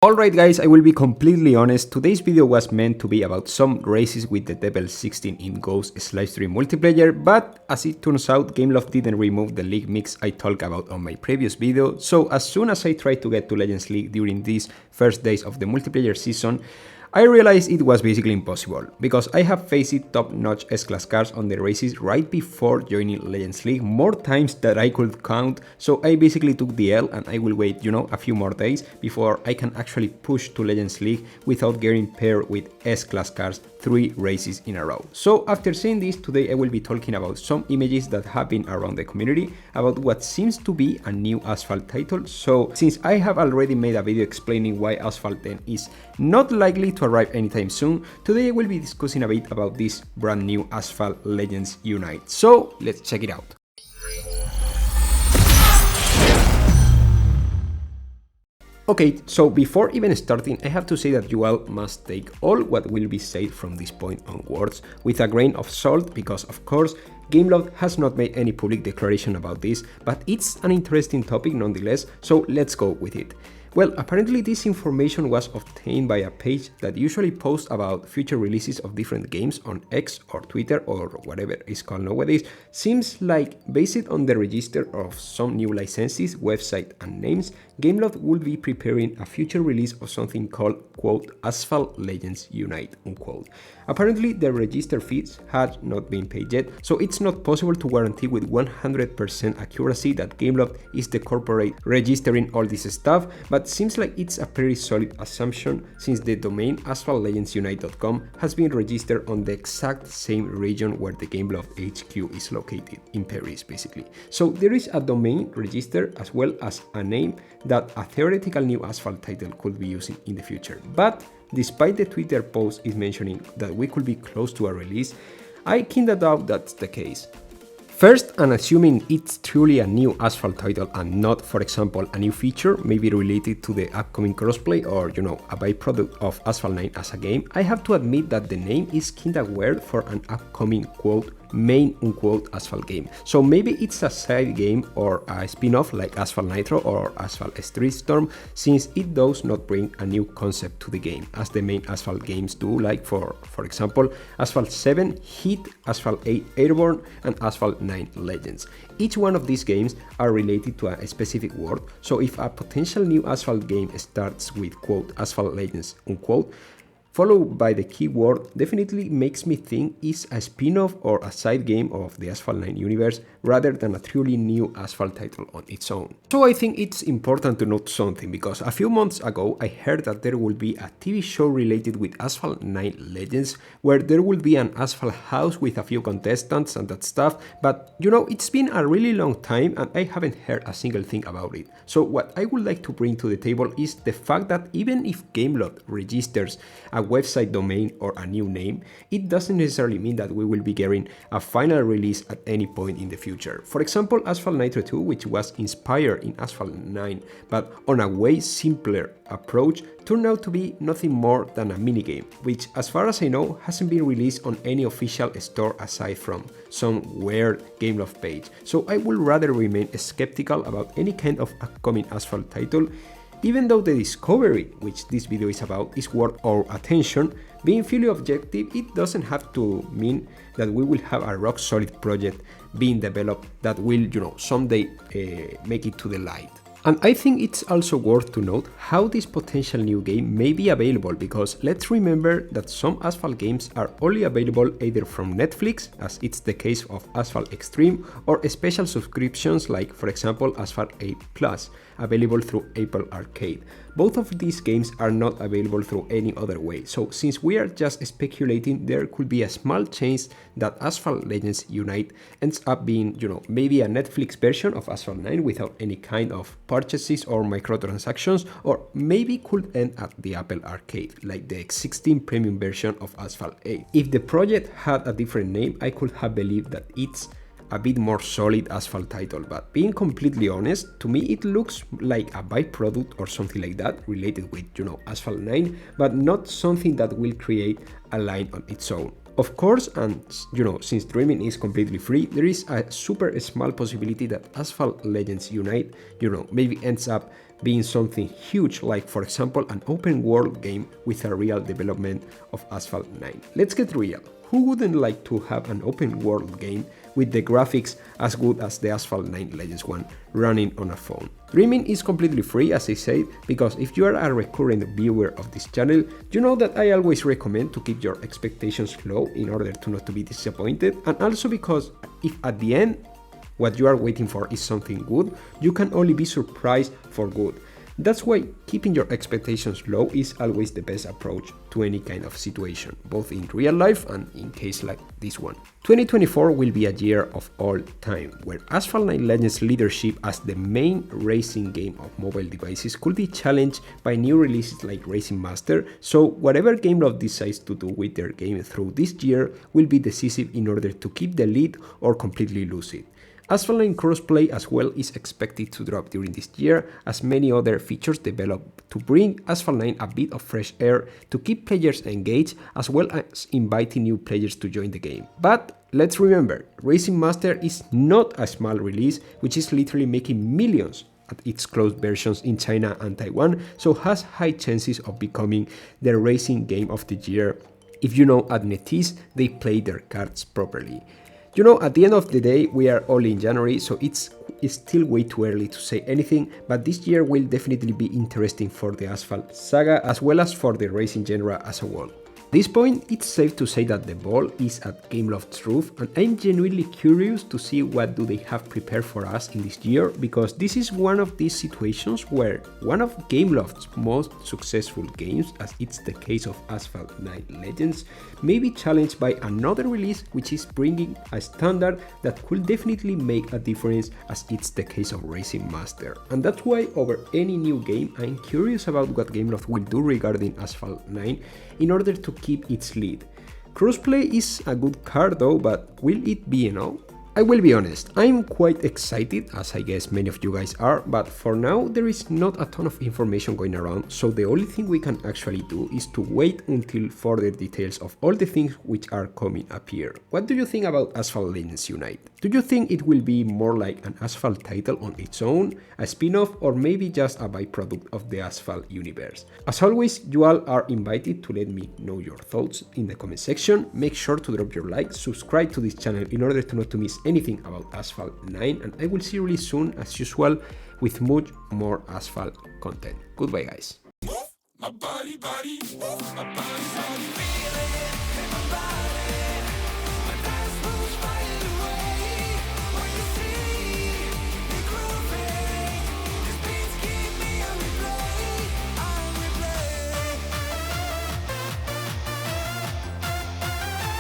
Alright guys, I will be completely honest, today's video was meant to be about some races with the Devil 16 in Ghost/Stream multiplayer, but as it turns out, Gameloft didn't remove the League mix I talked about on my previous video, so as soon as I tried to get to Legends League during these first days of the multiplayer season, I realized it was basically impossible, because I have faced top-notch S-Class cars on the races right before joining Legends League more times than I could count, so I basically took the L and I will wait, a few more days before I can actually push to Legends League without getting paired with S-Class cars 3 races in a row. So after saying this, today I will be talking about some images that have been around the community about what seems to be a new Asphalt title. So since I have already made a video explaining why Asphalt 10 is not likely to arrive anytime soon, today I will be discussing a bit about this brand new Asphalt Legends Unite. So let's check it out. Okay, so before even starting, I have to say that you all must take all what will be said from this point onwards with a grain of salt, because of course Gameloft has not made any public declaration about this, but it's an interesting topic nonetheless, so let's go with it. Well, apparently this information was obtained by a page that usually posts about future releases of different games on X or Twitter or whatever it's called nowadays. Seems like, based on the register of some new licenses, website and names, Gameloft will be preparing a future release of something called, quote, Asphalt Legends Unite, unquote. Apparently the register fees had not been paid yet, so it's not possible to guarantee with 100% accuracy that Gameloft is the corporate registering all this stuff, but seems like it's a pretty solid assumption since the domain asphaltlegendsunite.com has been registered on the exact same region where the Gameloft HQ is located, in Paris basically. So there is a domain register as well as a name that a theoretical new Asphalt title could be using in the future. But despite the Twitter post is mentioning that we could be close to a release, I kinda doubt that's the case. First, and assuming it's truly a new Asphalt title and not, for example, a new feature, maybe related to the upcoming crossplay or, a byproduct of Asphalt 9 as a game, I have to admit that the name is kinda weird for an upcoming, quote, main, unquote, Asphalt game. So maybe it's a side game or a spin-off like Asphalt Nitro or Asphalt Street Storm, since it does not bring a new concept to the game, as the main Asphalt games do, like for example, Asphalt 7 Heat, Asphalt 8 Airborne, and Asphalt 9 Legends. Each one of these games are related to a specific word, so if a potential new Asphalt game starts with, quote, Asphalt Legends, unquote, followed by the keyword, definitely makes me think it's a spin-off or a side game of the Asphalt 9 universe rather than a truly new Asphalt title on its own. So I think it's important to note something, because a few months ago I heard that there will be a TV show related with Asphalt 9 Legends where there will be an Asphalt house with a few contestants and that stuff, but it's been a really long time and I haven't heard a single thing about it. So what I would like to bring to the table is the fact that even if Gameloft registers a website domain or a new name, it doesn't necessarily mean that we will be getting a final release at any point in the future. For example, Asphalt Nitro 2, which was inspired in Asphalt 9 but on a way simpler approach, turned out to be nothing more than a minigame, which as far as I know hasn't been released on any official store aside from some weird Gameloft page. So I would rather remain skeptical about any kind of upcoming Asphalt title. Even though the discovery, which this video is about, is worth our attention, being fully objective, it doesn't have to mean that we will have a rock-solid project being developed that will, someday make it to the light. And I think it's also worth to note how this potential new game may be available, because let's remember that some Asphalt games are only available either from Netflix, as it's the case of Asphalt Extreme, or special subscriptions like, for example, Asphalt 8 Plus, available through Apple Arcade. Both of these games are not available through any other way, so since we are just speculating, there could be a small chance that Asphalt Legends Unite ends up being, maybe a Netflix version of Asphalt 9 without any kind of purchases or microtransactions, or maybe could end at the Apple Arcade, like the X16 premium version of Asphalt 8. If the project had a different name, I could have believed that it's a bit more solid Asphalt title, but being completely honest, to me it looks like a byproduct or something like that related with, Asphalt 9, but not something that will create a line on its own. Of course, and since dreaming is completely free, there is a super small possibility that Asphalt Legends Unite, maybe ends up being something huge like, for example, an open world game with a real development of Asphalt 9. Let's get real. Who wouldn't like to have an open world game with the graphics as good as the Asphalt 9 Legends one running on a phone? Dreaming is completely free, as I said, because if you are a recurrent viewer of this channel, you know that I always recommend to keep your expectations low in order to not to be disappointed, and also because if at the end what you are waiting for is something good, you can only be surprised for good. That's why keeping your expectations low is always the best approach to any kind of situation, both in real life and in case like this one. 2024 will be a year of all time, where Asphalt 9 Legends leadership as the main racing game of mobile devices could be challenged by new releases like Racing Master, so whatever Gameloft decides to do with their game through this year will be decisive in order to keep the lead or completely lose it. Asphalt 9 crossplay as well is expected to drop during this year, as many other features develop to bring Asphalt 9 a bit of fresh air to keep players engaged, as well as inviting new players to join the game. But let's remember, Racing Master is not a small release, which is literally making millions at its closed versions in China and Taiwan, so has high chances of becoming the racing game of the year if you know at NetEase they play their cards properly. You know, at the end of the day, we are only in January, so it's still way too early to say anything, but this year will definitely be interesting for the Asphalt saga as well as for the racing genre as a whole. At this point, it's safe to say that the ball is at Gameloft's roof, and I'm genuinely curious to see what do they have prepared for us in this year, because this is one of these situations where one of Gameloft's most successful games, as it's the case of Asphalt 9 Legends, may be challenged by another release which is bringing a standard that could definitely make a difference, as it's the case of Racing Master. And that's why over any new game, I'm curious about what Gameloft will do regarding Asphalt 9 in order to keep its lead. Crossplay is a good card though, but will it be enough? I will be honest, I'm quite excited, as I guess many of you guys are, but for now there is not a ton of information going around, so the only thing we can actually do is to wait until further details of all the things which are coming up here. What do you think about Asphalt Legends Unite? Do you think it will be more like an Asphalt title on its own, a spin-off, or maybe just a byproduct of the Asphalt universe? As always, you all are invited to let me know your thoughts in the comment section. Make sure to drop your like, subscribe to this channel in order to not to miss anything about Asphalt 9, and I will see you really soon as usual with much more Asphalt content. Goodbye guys. My body, body, my body, body, feel it in my body.